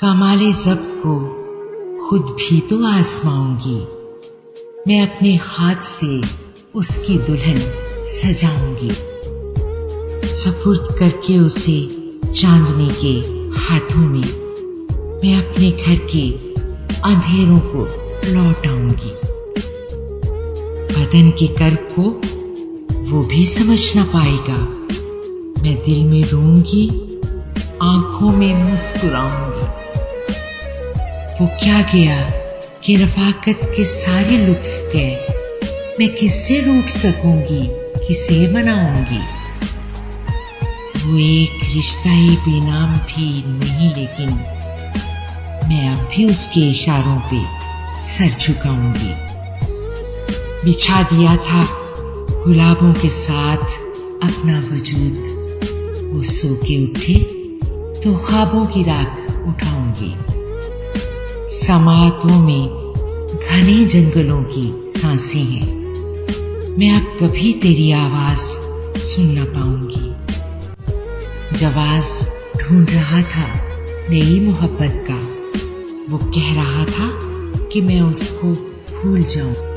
कमाले ज़ब्त को खुद भी तो आजमाऊंगी। मैं अपने हाथ से उसकी दुल्हन सजाऊंगी, सपुर्द करके उसे चांदनी के हाथों में मैं अपने घर के अंधेरों को लौटाऊंगी। बदन के कर्ब को वो भी समझ ना पाएगा। मैं दिल में रोऊंगी, आंखों में मुस्कुराऊंगी। वो क्या गया कि रफाकत के सारे लुत्फ गए। मैं किससे रूठ सकूंगी, किसे मनाऊंगी। वो एक रिश्ता ही बेनाम भी नहीं, लेकिन मैं अब भी उसके इशारों पे सर झुकाऊंगी। बिछा दिया था गुलाबों के साथ अपना वजूद। वो सो के उठे तो ख्वाबों की राख उठाऊंगी। समातों में घने जंगलों की सांसें हैं। मैं अब कभी तेरी आवाज सुन न पाऊंगी। जवाज ढूंढ रहा था नई मोहब्बत का। वो कह रहा था कि मैं उसको भूल जाऊं।